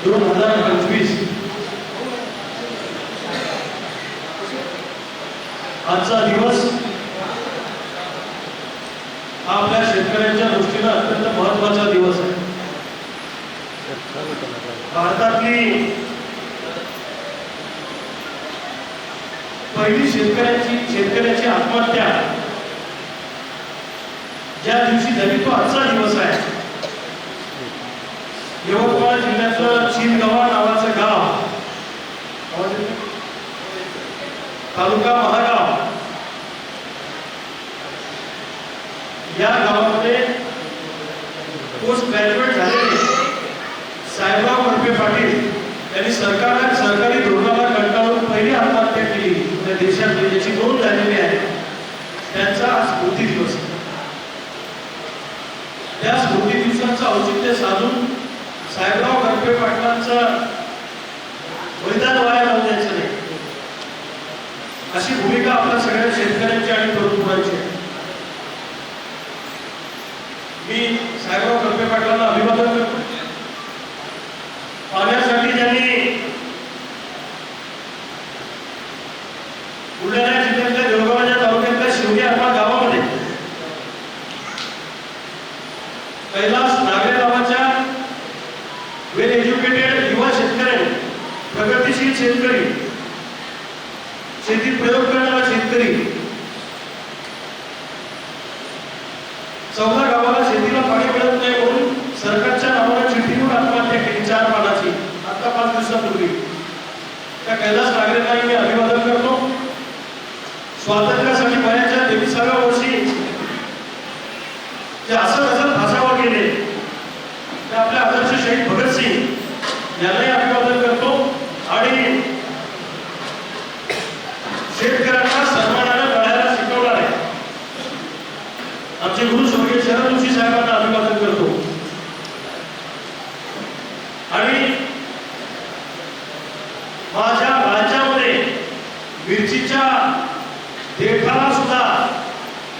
2025 आजचा दिवस हा आपल्या शेतकऱ्यांच्या दृष्टीने अत्यंत महत्त्वाचा दिवस आहे। भारतातली पहिली शेतकऱ्याची आत्महत्या ज्या दिवशी झाली तो आजचा दिवस आहे। यवतमाळ जिल्ह्यातलं चिनगावा नावाचं गाव, तालुका महागाव, या गावामध्ये पोस्ट ग्रॅज्युएट झालेले साहेबराव करपे पाटील यांनी सरकारी धोरणाला कंटाळून पहिली आत्महत्या केली त्या देशात, ज्याची नोंद झालेली आहे। त्यांचा स्मृती दिवस, त्या स्मृती दिवसाचं औचित्य साधून साहेबराव करपे पाटलांचं बलिदान वाया जाऊ द्यायचं नाही, अशी भूमिका आपल्या सगळ्या शेतकऱ्यांची आणि तरुणांची आहे। मी साहेबराव करपे पाटलांना अभिवादन करतो। पाण्यासाठी त्यांनी बुलढाणा जिल्ह्यातल्या देवगावच्या तालुक्यातल्या शिवगे या गावामध्ये कैलास नागरे नावाच्या वेल एज्युकेटेड युवा शेतकऱ्यांनी, प्रगतिशील शेतकरी, शेतीत प्रयोग करणारा शेतकरी, 14 गावाला शेतीला पाणी मिळत नाही म्हणून सरकारच्या नावाने चिठ्ठी लिहून आत्महत्या केली 4 पानाची, आता 5 दिवसापूर्वी। त्या कैलास नागरेंना मी अभिवादन करतो। स्वातंत्र्यासाठी वयाच्या 23व्या वर्षी जे असं फासावर गेले ते आपल्या आदर्श शहीद भगतसिंग यांनाही अभिवादन करतो आणि शेतकऱ्यांना सन्मानाने लढायला शिकवणारे आमचे गुरु स्वर्गीय शरद जोशी साहेबांना अभिवादन करतो। आणि माझ्या राज्यामध्ये मिरचीच्या देठाला सुद्धा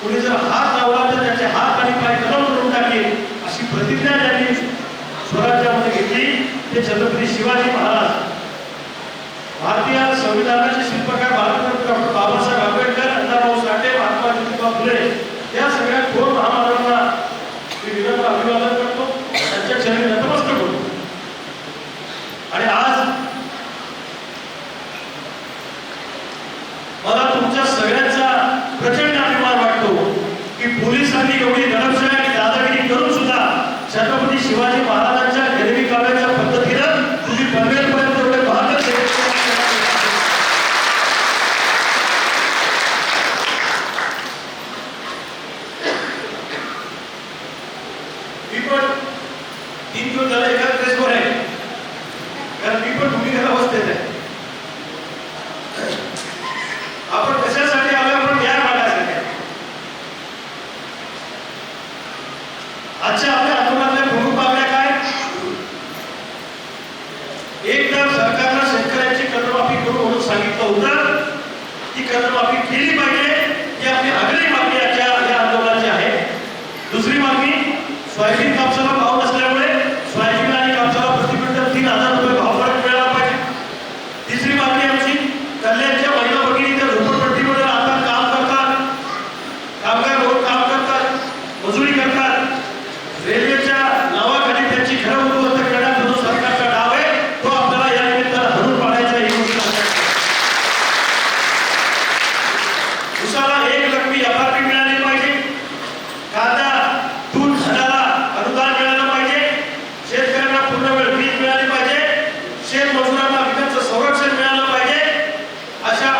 कोणी जर हात लावला तर त्याचे हात आणि पाय कलम करून टाकेल अशी प्रतिज्ञा ज्यांनी स्वराज्यामध्ये घेतली ते छत्रपती शिवाजी महाराज, भारतीय संविधानाचे शिल्पकार डॉक्टर बाबासाहेब आंबेडकर, अण्णाभाऊ साठे, महात्मा ज्योतिबा फुले या सगळ्या थोर महामानवांना मी विनम्र अभिवादन करतो, त्यांच्या चरणी नतमस्तक होतो। आणि आज मला तुमच्या सगळ्यांचा प्रचंड अभिमान वाटतो की पोलिसांनी एवढी दडपशाही आणि दादागिरी करून सुद्धा छत्रपती शिवाजी महाराजांच्या गरिबी काव्याच्या पद्धतीनं तुम्ही पनवेलपर्यंत एवढे बहादर मी पण 3 दिवस झाले एका ड्रेसवर आहे, कारण मी पण भूमिका अवस्थेत आहे। आपण कशासाठी आलो? आपण न्याय मागायसाठी। आजच्या आपल्या आंदोलनातल्या प्रमुख मागण्या काय? एक तर सरकारनं शेतकऱ्यांची कर्जमाफी करू म्हणून सांगितलं होतं, ती कर्जमाफी केली पाहिजे, ही आपली आग्रही मागणी या आंदोलनाची आहे। दुसरी मागणी, सोयाबीन कापसाला भाव नसल्यामुळे सोयाबीन आणि कापसाला प्रति क्विंटल 3000 रुपये भाव फरक मिळाला पाहिजे। तिसरी मागणी आमची, कल्याणच्या महिला भगिनी त्या झोपडपट्टीमध्ये राहतात, काम करतात, कामगार म्हणून काम करतात, मजुरी करतात, रेल्वेच्या नावाखाली त्यांची घरं उद्ध्वस्त करण्याचा जो सरकारचा डाव आहे तो आपल्याला या निमित्तानं हरून पाडायचा ही गोष्ट आहे। उसाला 1 लक्ष्मी FRP मिळाली पाहिजे, कांदा, दूध, धान्याला अनुदान मिळालं पाहिजे, शेतकऱ्यांना पूर्ण वेळ वीज मिळाली पाहिजे, शेतमजुरांना पिकांचं संरक्षण मिळालं पाहिजे, अशा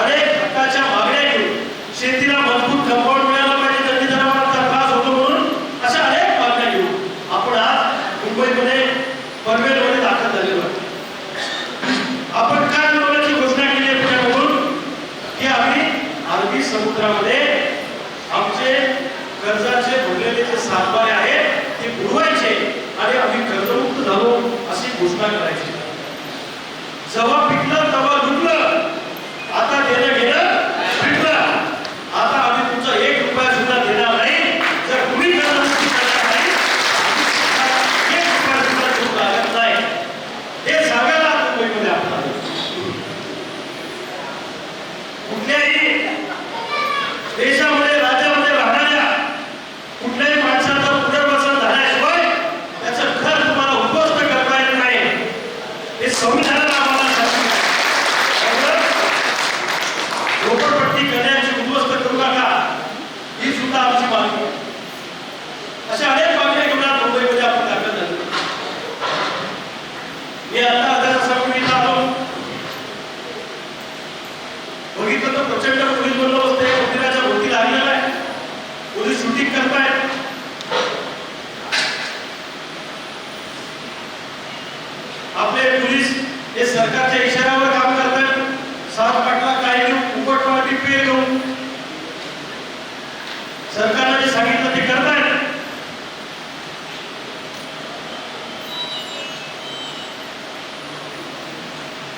अनेक हक्काच्या मागण्या घेऊन शेतीला मजबूत कंपाऊंड मिळालं पाहिजे, त्यांनी जनावरांचा त्रास होतो म्हणून अशा अनेक मागण्या घेऊन आपण आज मुंबईमध्ये पनवेलमध्ये दाखल झालेलो आहोत। आपण काय आंदोलनाची घोषणा केली आहे पुण्यामधून की आम्ही अरबी समुद्रामध्ये आमचे कर्जाचे भरलेले जे सातबारे आहेत ते बुडवायचे आणि आम्ही कर्जमुक्त झालो अशी घोषणा करायची। जेव्हा पिकलं तेव्हा लुटलं, आता देणं घेणं पिकलं, आता आम्ही तुमचा 1 रुपया सुद्धा देणार नाही। जर तुम्ही कर्जमुक्ती करणार नाही, 1 रुपया सुद्धा देऊ लागत नाही। आपले पोलीस हे सरकारच्या इशाऱ्यावर काम करतात. 7 पाटला काही घेऊन उपटवा टिपे घेऊन सरकारने जे सांगितलं ते करतायत.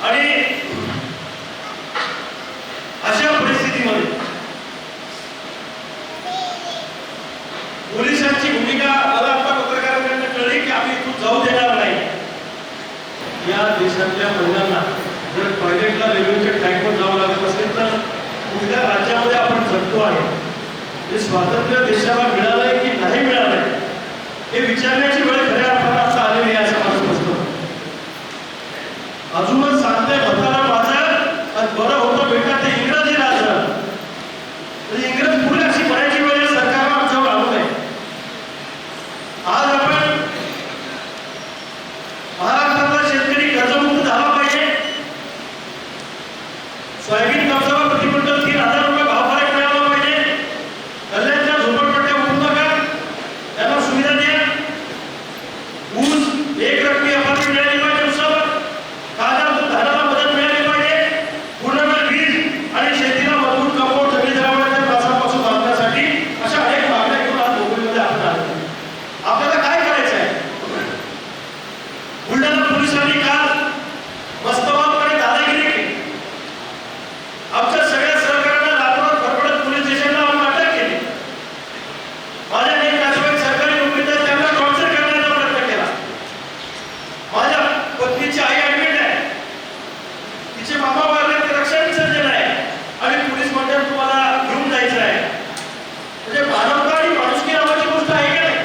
आणि अशा परिस्थितीमध्ये पोलिसांची भूमिका मला आता पत्रकारांकडून कळली की आम्ही इथून जाऊ देणार नाही. या देशातल्या महिलांना जर टॉयलेटला रेल्वेच्या ट्रॅकवर जावं लागत असेल तर कुठल्या राज्यामध्ये आपण जगतो आहे, हे स्वातंत्र्य देशाला मिळालंय की नाही मिळालंय हे विचारण्याची वेळ खऱ्या अर्थानं आता आलेली आहे असं मला समजतं. अजूनच सांगते भताला माझं आणि बरं होतं बेटा ते इंग्रजी राज. इंग्रज पुढे अशी म्हणायची वेळ सरकारला आमच्यावर आणू नये. आज आपण महाराष्ट्रातला शेतकरी कर्जमुक्त झाला पाहिजे. सोयाबीन कापसाला प्रति क्विंटल 3,000 रुपये भाव फरक मिळाला पाहिजे. कल्याणच्या झोपडपट्ट्या पूर्ण करा, त्यांना सुविधा द्या. ऊस एक रकमी अपार्टमेंट मिळाली पाहिजे. उसावर कांदा धानाला मदत मिळाली पाहिजे. पूर्ण वीज आणि शेतीला मजबूत कंपाऊंड जमीन जनावरांच्या त्रासापासून वाचण्यासाठी अशा अनेक मागण्या घेऊन आज मुंबईमध्ये आपण आलो. आपल्याला काय करायचं आहे? बुलढाणा पोलिसांनी काल मस्तवादपणे दादागिरी केली. आमच्या सगळ्या सहकाऱ्यांना रात्रभर फडफडत पोलीस स्टेशनला आणून अटक केली. माझ्या अनेक नातेवाईक सरकारी नोकरीत आहेत, त्यांना टॉर्चर करण्याचा प्रयत्न केला. माझ्या पत्नीची आई ऍडमिट आहे, तिचे मामा वारले, ते रक्षा विसर्जन आहे आणि पोलीस म्हणतात तुम्हाला घेऊन जायचं आहे. म्हणजे मानवता आणि माणुसकी नावाची गोष्ट आहे का नाही?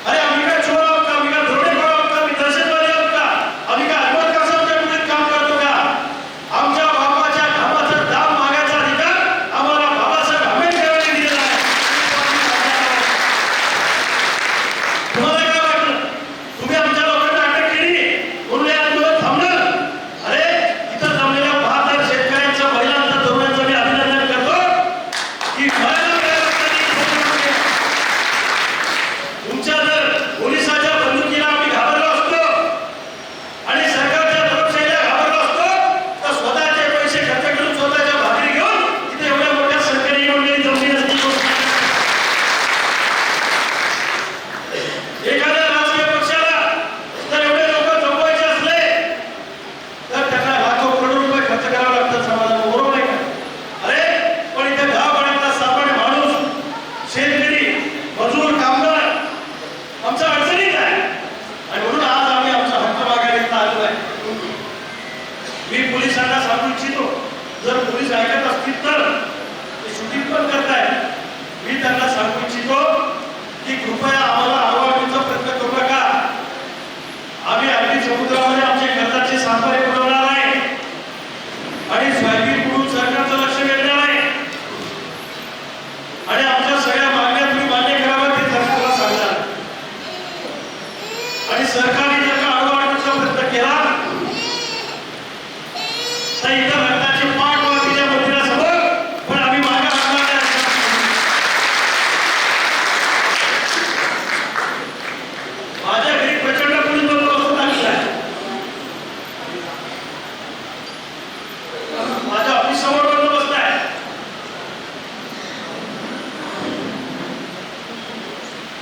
अरे आम्ही काय चोर आहोत का? आम्ही काय दरोडेखोर आहोत का? आम्ही दहशतवादी आहोत का? आम्ही काय अहमद कासमच्या विरुद्ध काम करतो का? आमच्या बापाच्या घामाचं दाम मागायचा अधिकार आम्हाला बाबासाहेब आंबेडकरांनी दिलेला आहे. तुम्हाला काय वाटलं? तुम्ही आमच्या लोकांना अटक केली म्हणून हे आंदोलन थांबलं? अरे इथं जमलेल्या 72 शेतकऱ्यांच्या, महिलांचा, तरुणांचं मी अभिनंदन करतो की तुमच्या जर पोलिसाच्या बंदुकीला आम्ही घाबरलो असतो आणि सरकारच्या दडपशाहीला घाबरलो असतो तर स्वतःचे पैसे खर्च करून स्वतःच्या भाकरी घेऊन तिथे एवढ्या मोठ्या सरकारी मंडळी जमली नसती. एखाद्या राजकीय पक्षाला जर एवढे लोक जमवायचे असले तर त्यांना लाखो करोड रुपये खर्च करावे लागतात समाजाला. बरोबर आहे का? अरे पण इथे गावापाड्यातला सामान्य माणूस, शेतकरी, मजूर, कामगार आमच्या अडचणीत आहे आणि म्हणून आज आम्ही आमचा हक्क मागायला इथं आलो आहे. मी पोलिसांना सांगू इच्छितो, जर पोलीस ऐकत असतील तर ते शूटिंग पण करताय. मी त्यांना सांगू इच्छितो की कृपया आम्हाला अडवण्याचा प्रयत्न करू नका. आम्ही अगदी समुद्रामध्ये आमचे कर्जाचे सातबारे पुरवणार आहे आणि सोयाबीन म्हणून सरकारचं लक्ष वेधणार आहे आणि आमच्या सगळ्या मागण्या तुम्ही मान्य कराव्या ते सरकारला सांगणार. आणि सरकारने जर का अडवण्याचा प्रयत्न केला तर इथं रक्ताचे पाठ वाजलेल्या मंदिरासमोर पण आम्ही मागे हटणार नाही. माझ्या घरी प्रचंड पोलीस बंदोबस्त टाकला आहे. माझ्या ऑफिससमोर बंदोबस्त आहे.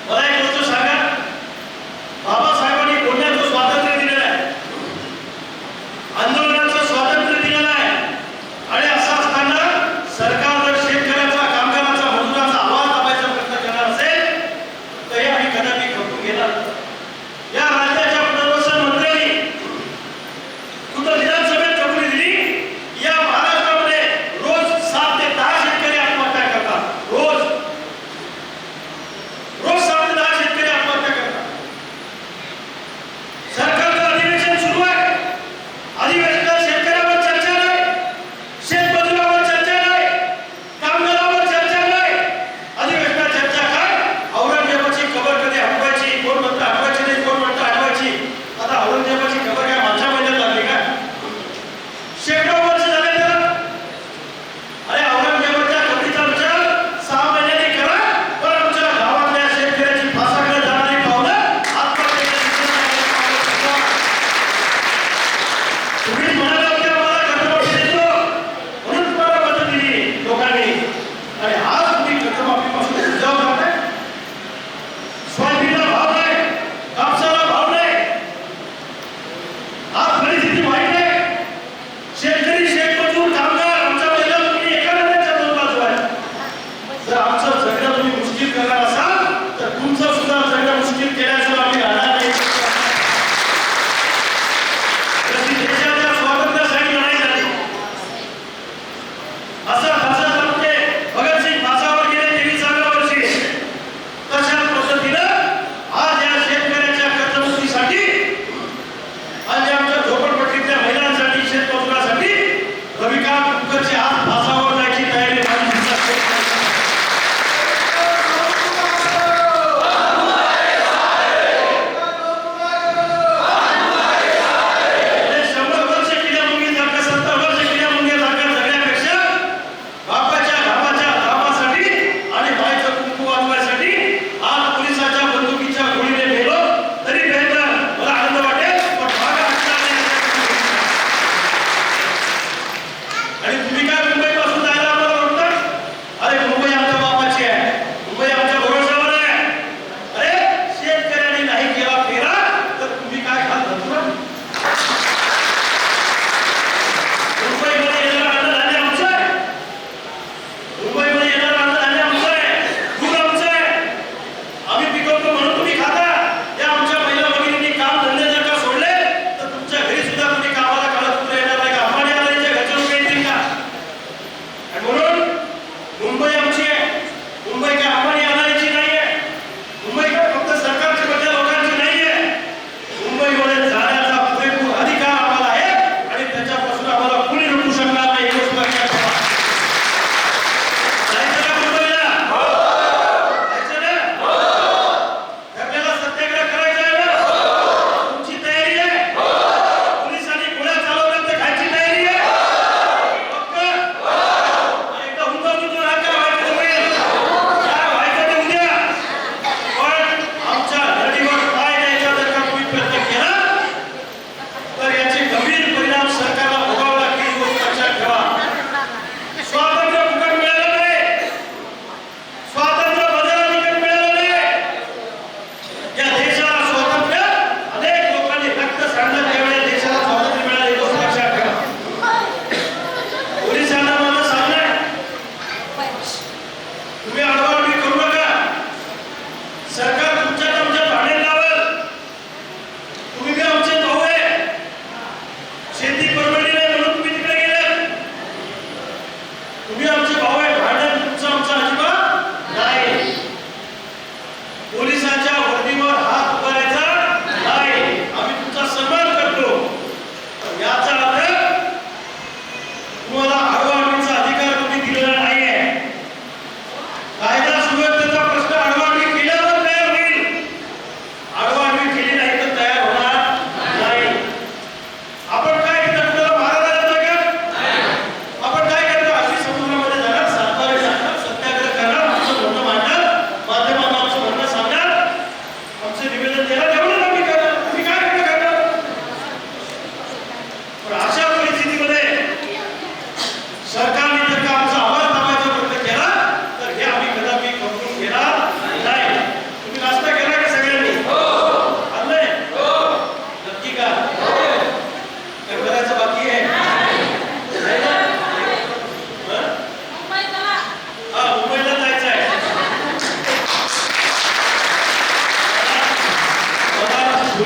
मला एक गोष्ट सांगा, बाबासाहेबांनी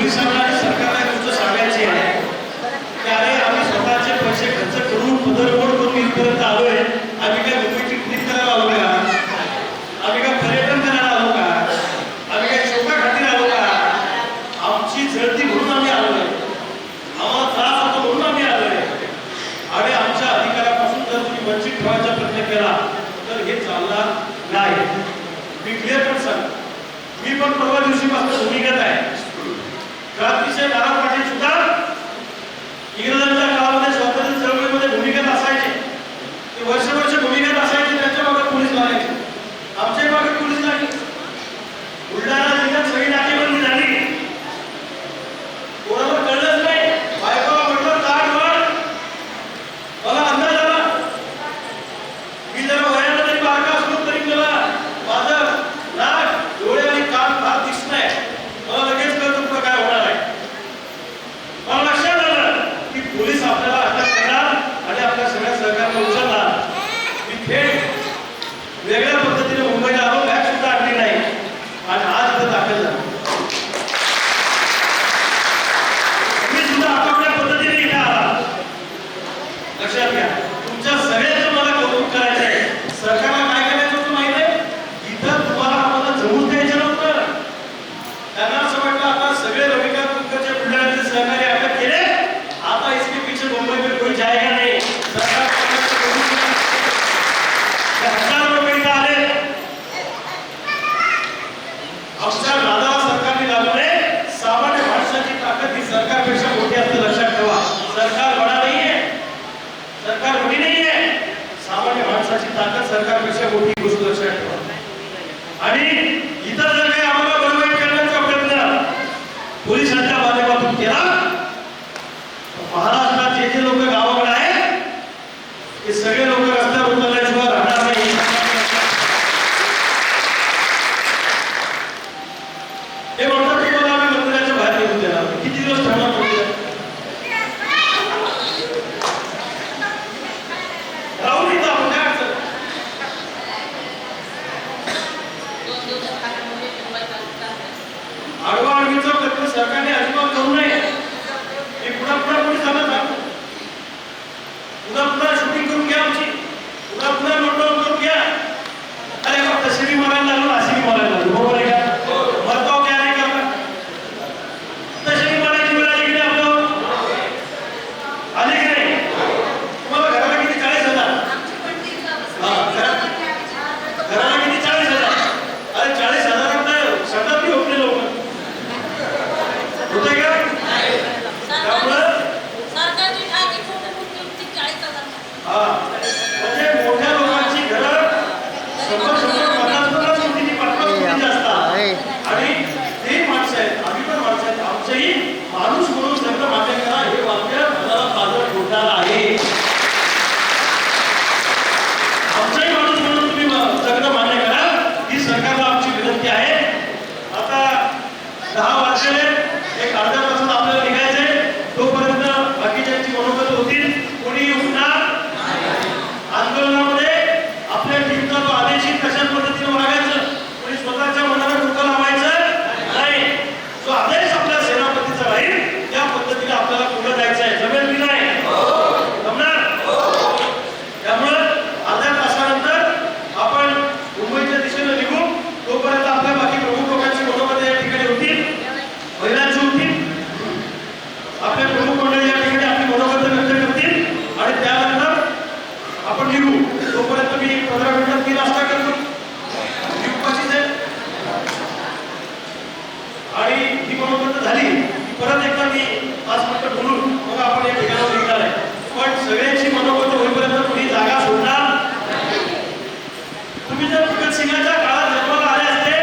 पोलिसांना आणि सरकारला एक गोष्ट सांगायची आहे की अरे आम्ही स्वतःचे पैसे खर्च करून पदरमोड करून इथपर्यंत आलोय. आम्ही काय मुंबईची ट्रिप करायला आलो का? आम्ही काय पर्यटन करायला आलो का? आम्ही काय शोकाखातीर आलो का? आमची जळती म्हणून आम्ही आलोय. आम्हाला त्रास होतो म्हणून आम्ही आलोय. आणि आमच्या अधिकारापासून जर तुम्ही वंचित ठेवायचा प्रयत्न केला तर हे चालणार नाही. मी क्लिअर पण सांग, मी पण परवा दिवशीपासून भूमिगत आहे. क्रांतिसिंह नारायण पाटील सुद्धा इंग्रजांच्या काळामध्ये स्वातंत्र्य चळवळीमध्ये भूमिगत असायचे. ते वर्ष भूमिगत असायचे. त्यांच्या मागे पोलीस लागायचे. आमच्या मागे पोलीस लागले. बुलढाणा जिल्ह्यात सगळी नाकेबंदी झाली. कोणाला कळलंच नाही. बायकोला म्हटलं ताट वाढ. मला अंदाज आला. मी जरा वयाला तरी बारका असलो तरी मला माझं नाक, डोळे आणि कान फार दिसत नाही. मला लगेच कळतं पुढं काय होणार आहे. मला लक्षात आलं की पोलीस आपल्याला अटक करणार आणि आपल्या सगळ्या सहकार्याला उचलणार. मी थेट वेगळ्या पद्धतीने मुंबईला आलो. बॅग सुद्धा आणली नाही आणि आज इथं दाखल झालो. मी सुद्धा आपापल्या पद्धतीने इथे आला. लक्षात घ्या, तुमच्या सगळ्यांचं मला कौतुक करायचं आहे. सरकारला काय करायचं होतं माहिती आहे? इथं तुम्हाला आम्हाला जमून द्यायचं नव्हतं. त्यांना असं वाटलं आता सगळे रविकांत तुमच्या बुलढाण्याचे सहकारी अटक केले, आता इसके पीछे मुंबई में कोई जाएगा नहीं. सरकार हजार रुपये इथं आले. आमच्या नादाला सरकारने लागू नये. सामान्य माणसाची ताकद ही सरकारपेक्षा मोठी असते. लक्षात ठेवा, सरकार बडा नाही आहे. सरकार मोठी नाही आहे. सामान्य माणसाची ताकद सरकारपेक्षा मोठी गोष्ट लक्षात ठेवा. आणि इतर जर काही आम्हाला बळवाईट करण्याचा प्रयत्न पोलिसांच्या माध्यमातून केला, महाराष्ट्रात जे लोक गावाकडे आहेत ते सगळे लोक रस्त्यावर उतरल्याशिवाय राहणार नाही. हे म्हणतात की मला आम्ही मंदिराच्या बाहेर निघून देणार. किती दिवस ठेवणार मंदिर? राहून इथं आपण काय अडचण? आडवा आडवीचा प्रयत्न सरकारने अजिबात करू नये. हे पुन्हा कोणी झालं ना, पुन्हा शूटिंग करून घ्या आमची, पुन्हा नोटडाऊन करून घ्या. अरे मग तशी मी मारायला लागलो, अशी मी मारायला लागलो. बरोबर आहे का? मरताव क्या नाही करता. तशी मी मारायची वेळ आली की नाही आपल्यावर? आली की नाही? तुम्हाला घराला किती 40,000? घराला किती 40,000? अरे 40,000 शब्दात मी होते लोक होते का? म्हणजे मोठ्या लोकांची घरं 100-150 कोटीची 50 कोटीची असतात. आणि ते माणसं आहेत, आम्ही पण माणसं आहेत. आमचंही माणूस म्हणून सगळं मान्य करा. हे वाक्य मनाला पाजर ठोकणार आहे. आमचाही माणूस म्हणून तुम्ही सगळं मान्य करा. ही सरकारला आमची विनंती आहे. आता 10 वाजले, एक अर्ध्या तासात आपल्याला निघायचंय. तोपर्यंत बाकीच्यांची मनोगत होतील. कोणी उठणार आंदोलनामध्ये आपल्या टीमचा जो आदेश आहे तशाच पद्धतीने वागायचं. कोणी स्वतःच्या मनाला डोकं लावायचं नाही. जो आदेश आपल्या सेनापतीचा राहील त्या पद्धतीने आपल्याला पुढे जायचं आहे. जमेल की नाही? जमणार? त्यामुळे अर्ध्या तासानंतर आपण मुंबईच्या दिशेने निघू. तोपर्यंत आपल्या बाकी प्रमुख लोकांची मनोगत या ठिकाणी होतील, महिलांची होतील. आपल्या प्रमुख मंडळी या ठिकाणी आपली मनोगत व्यक्त करतील आणि त्यानंतर आपण निघू. तोपर्यंत मी 15 मिनिटात मी नाश्ता करतो. मी उपाशीच आहे. आणि ही मनोगत झाली परत एकदा मी 5 मिनिटं बोलून मग आपण या ठिकाणावर निघणार आहे. पण सगळ्यांची मनोगत होईपर्यंत कोणी जागा सोडणार. तुम्ही जर भगतसिंगाच्या काळात जन्माला आले असते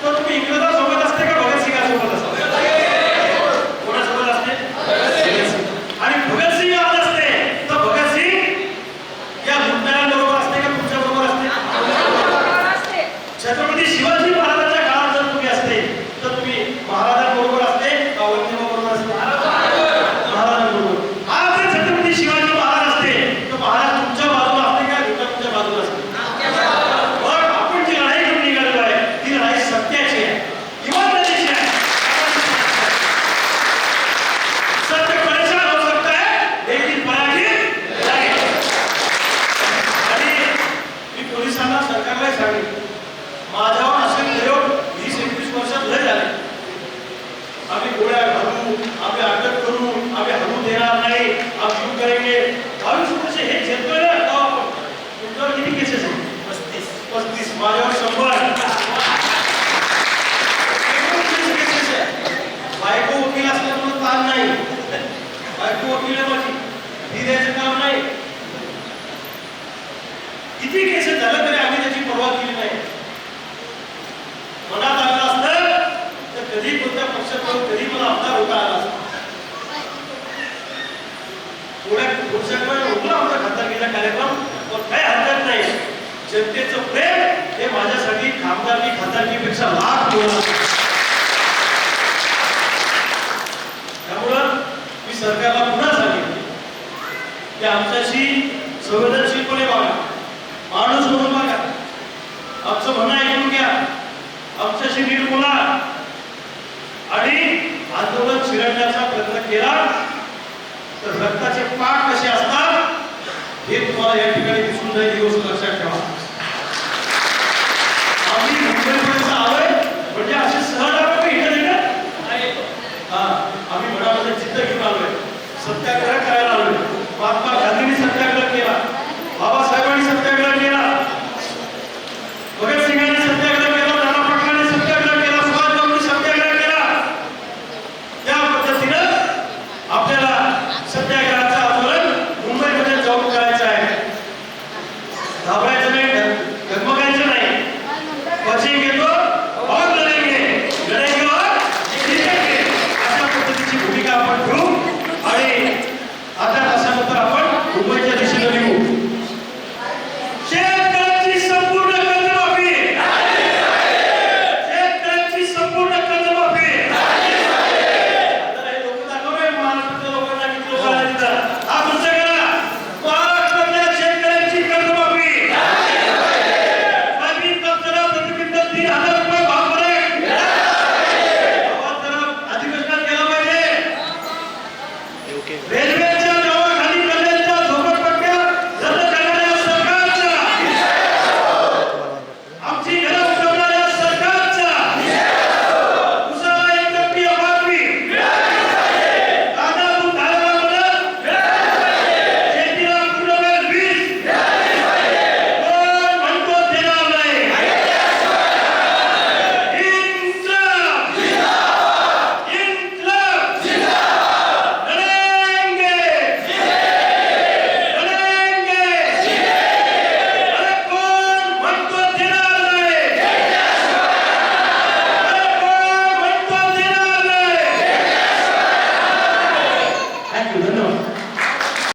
तर तुम्ही इंग्रजांसोबत असते का भगतसिंगासोबत असते? कोणासोबत असते? आणि भगतसिंग आले असते तर भगतसिंग या लुटणाऱ्यांबरोबर असते का तुमच्या बरोबर असते? छत्रपती शिवाजी महाराजांच्या काळात जर तुम्ही असते तर तुम्ही महाराजांबरोबर असते का औरंगजेबाबरोबर असते? जनतेचं प्रेम हे माझ्यासाठी खासदारकी खासदारकीपेक्षा लाख मोठं. त्यामुळं मी सरकारला पुन्हा सांगितले की आमच्याशी संवेदनशीलपणे वागा, माणूस म्हणून वागा, आमचं म्हणणं ऐकून घ्या, आमच्याशी नीट बोला आणि आंदोलन चिरडण्याचा प्रयत्न केला तर रक्ताचे पाक कसे असतात हे तुम्हाला या ठिकाणी दिसून जाईल. ही गोष्ट लक्षात ठेवा. आम्ही मुंबईपर्यंत आलोय म्हणजे असे सहज इकडे हा आम्ही मनामध्ये जिद्द घेऊन आलोय. सत्याग्रह